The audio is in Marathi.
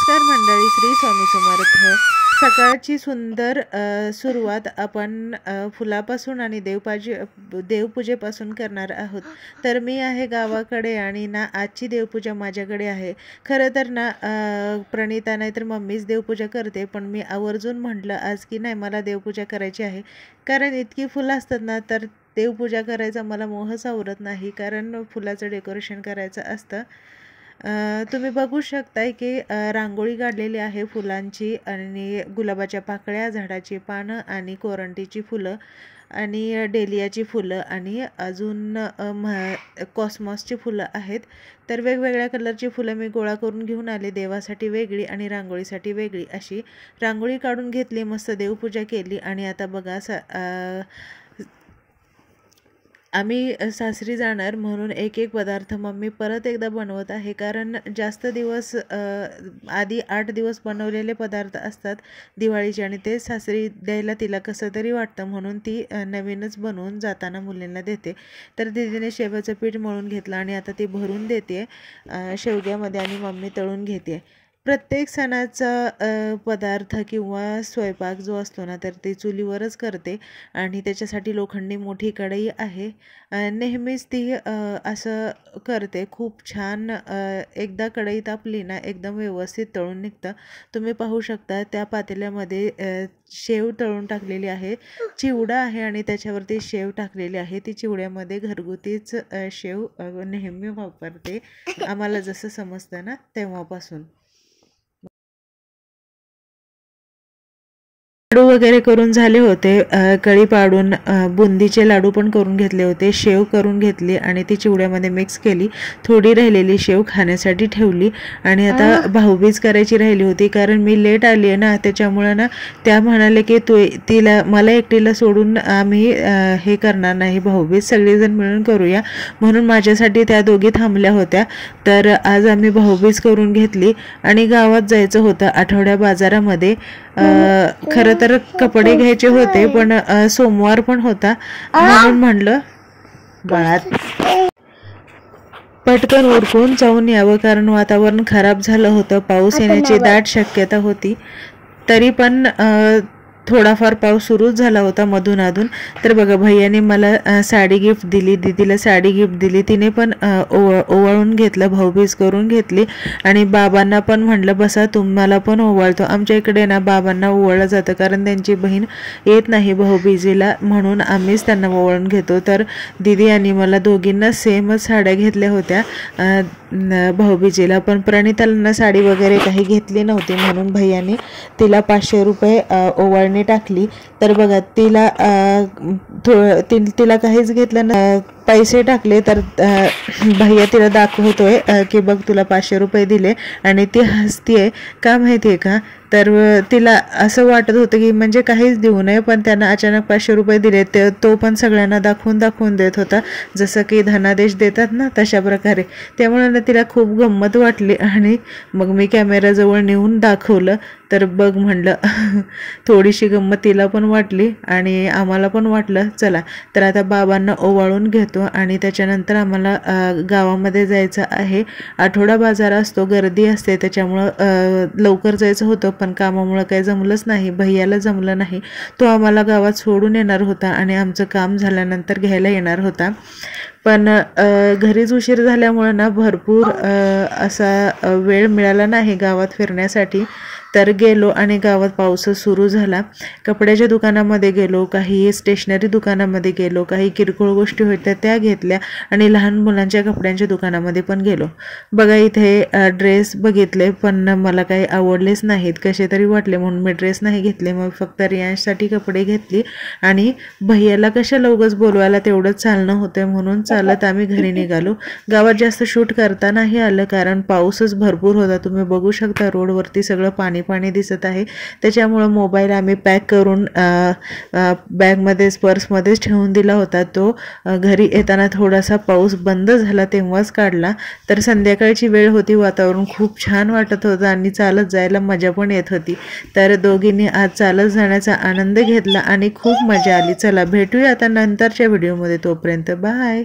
नमस्कार मंडळी, श्री स्वामी समर्थ। सकाळची सुंदर सुरुवात आपण फुलापासून आणि देवपूजेपासून करणार आहोत। तर मी आहे गावाकडे आणि ना आजची देवपूजा माझ्याकडे आहे। खरं तर ना प्रणिता नाही तर मम्मीच देवपूजा करते, पण मी आवर्जून म्हटलं आज की नाही मला देवपूजा करायची आहे, कारण इतकी फुलं असतात ना तर देवपूजा करायचा मला मोहच आवरत नाही, कारण फुलाचं डेकोरेशन करायचं असतं। तुम्ही बघू शकताय की रांगोळी काढलेली आहे फुलांची आणि गुलाबाच्या पाकळ्या, झाडाची पानं आणि कोरंटीची फुलं आणि डेलियाची फुलं आणि अजून कॉस्मॉसची फुलं आहेत। तर वेगवेगळ्या कलरची फुलं मी गोळा करून घेऊन आले, देवासाठी वेगळी आणि रांगोळीसाठी वेगळी अशी रांगोळी काढून घेतली, मस्त देवपूजा केली। आणि आता बघा आम्ही सासरी जाणार म्हणून एक एक पदार्थ मम्मी परत एकदा बनवत आहे, कारण जास्त दिवस आधी 8 दिवस बनवलेले पदार्थ असतात दिवाळीचे आणि ते सासरी द्यायला तिला कसं तरी वाटतं, म्हणून ती नवीनच बनवून जाताना मुलींना देते। तर दीदीने शेवयाचं पीठ मळून घेतलं आणि आता ती भरून देते शेवग्यामध्ये आणि मम्मी तळून घेते। प्रत्येक सणाचा पदार्थ किंवा स्वयंपाक जो असतो ना तर ते चुलीवरच करते आणि त्याच्यासाठी लोखंडी मोठी कढई आहे। नेहमीच ती असं करते, खूप छान एकदा कढई तापली ना एकदम व्यवस्थित तळून निघतं। तुम्ही पाहू शकता त्या पातेल्यामध्ये शेव तळून टाकलेली आहे, चिवडा आहे आणि त्याच्यावरती शेव टाकलेली आहे। ती चिवड्यामध्ये घरगुतीच शेव नेहमी वापरते, आम्हाला जसं समजतं ना तेव्हापासून। लाडू वगैरे करून झाले होते, कळी पाडून बुंदीचे लाडू पण करून घेतले होते, शेव करून घेतली आणि ती चिवड्यामध्ये मिक्स केली, थोडी राहिलेली शेव खाण्यासाठी ठेवली। आणि आता भाऊबीज करायची राहिली होती, कारण मी लेट आली आहे ना त्याच्यामुळं ना त्या म्हणाले की मला एकटीला सोडून आम्ही हे करणार नाही, भाऊबीज सगळेजण मिळून करूया, म्हणून माझ्यासाठी त्या दोघी थांबल्या होत्या। तर आज आम्ही भाऊबीज करून घेतली आणि गावात जायचं होतं आठवड्या बाजारामध्ये। खरं तर कपडे घ्यायचे होते, पण सोमवार पण होता म्हणून म्हणलं बाळात पटकन उरकून जाऊन यावं, कारण वातावरण खराब झालं होतं, पाऊस येण्याची दाट शक्यता होती। तरी पण थोडाफार पाऊस सुरूच झाला होता मधून अधून। तर बघा भैयाने मला साडी गिफ्ट दिली, दीदीला साडी गिफ्ट दिली, तिने पण ओवाळून घेतलं, भाऊबीज करून घेतली। आणि बाबांना पण म्हटलं बसा तुम्हाला पण ओवाळतो। आमच्या इकडे ना बाबांना ओवाळलं जातं, कारण त्यांची बहीण येत नाही भाऊबीजेला, म्हणून आम्हीच त्यांना ओवाळून घेतो। तर दीदी आणि मला दोघींना सेमच साड्या घेतल्या होत्या भाऊबीजेला, पण प्रणिताला साडी वगैरे काही घेतली नव्हती, म्हणून भैयाने तिला 500 रुपये ओवाळणी टाकली। तर बघा तिला काहीच घेतलं ना, पैसे टाकले। तर भैया तिला दाखवतोय की बघ तुला 500 रुपये दिले, आणि ती हसतीये का माहितीये का, तर तिला असं वाटत होतं की म्हणजे काहीच देऊ नये, पण त्यांना अचानक 500 रुपये दिले, तो पण सगळ्यांना दाखवून देत होता, जसं की धनादेश देतात ना तशा प्रकारे। त्यामुळे ना तिला खूप गंमत वाटली आणि मग मी कॅमेराजवळ नेऊन दाखवलं, तर बघ म्हणलं थोडीशी गंमत तिला पण वाटली आणि आम्हाला पण वाटलं चला। तर आता बाबांना ओवाळून घेतो आणि त्याच्यानंतर आम्हाला गावामध्ये जायचं आहे। आठवडा बाजार असतो, गर्दी असते, त्याच्यामुळं लवकर जायचं होतं, पण कामामुळं काही जमलंच नाही, भैयाला जमलं नाही, तो आम्हाला गावात सोडून येणार होता आणि आमचं काम झाल्यानंतर घ्यायला येणार होता। पण घरीच उशीर झाल्यामुळं ना भरपूर असा वेळ मिळाला नाही गावात फिरण्यासाठी। तर गेलो आणि गावात पाऊस सुरू झाला, कपड्याच्या दुकानामध्ये गेलो, काही स्टेशनरी दुकानामध्ये गेलो, काही किरकोळ गोष्टी होत्या त्या घेतल्या आणि लहान मुलांच्या कपड्यांच्या दुकानामध्ये पण गेलो। बघा इथे ड्रेस बघितले, पण मला काही आवडलेच नाहीत, कसे तरी वाटले, म्हणून मी ड्रेस नाही घेतले। मग फक्त रियांशसाठी कपडे घेतली आणि भैयाला कशाला उगाच बोलवायला, तेवढंच चालणं होतं म्हणून चालत आम्ही घरी निघालो। गावात जास्त शूट करता नाही आलं, कारण पाऊसच भरपूर होता, तुम्ही बघू शकता रोडवरती सगळं पाणी दिसत आहे। त्याच्यामुळं मोबाईल आम्ही पॅक करून बॅगमध्येच पर्समध्येच ठेवून दिला होता, तो घरी येताना थोडासा पाऊस बंद झाला तेव्हाच काढला। तर संध्याकाळची वेळ होती, वातावरण खूप छान वाटत होतं आणि चालत जायला मजा पण येत होती। तर दोघींनी आज चालत जाण्याचा आनंद घेतला आणि खूप मजा आली। चला भेटूया आता नंतरच्या व्हिडिओमध्ये, तोपर्यंत बाय।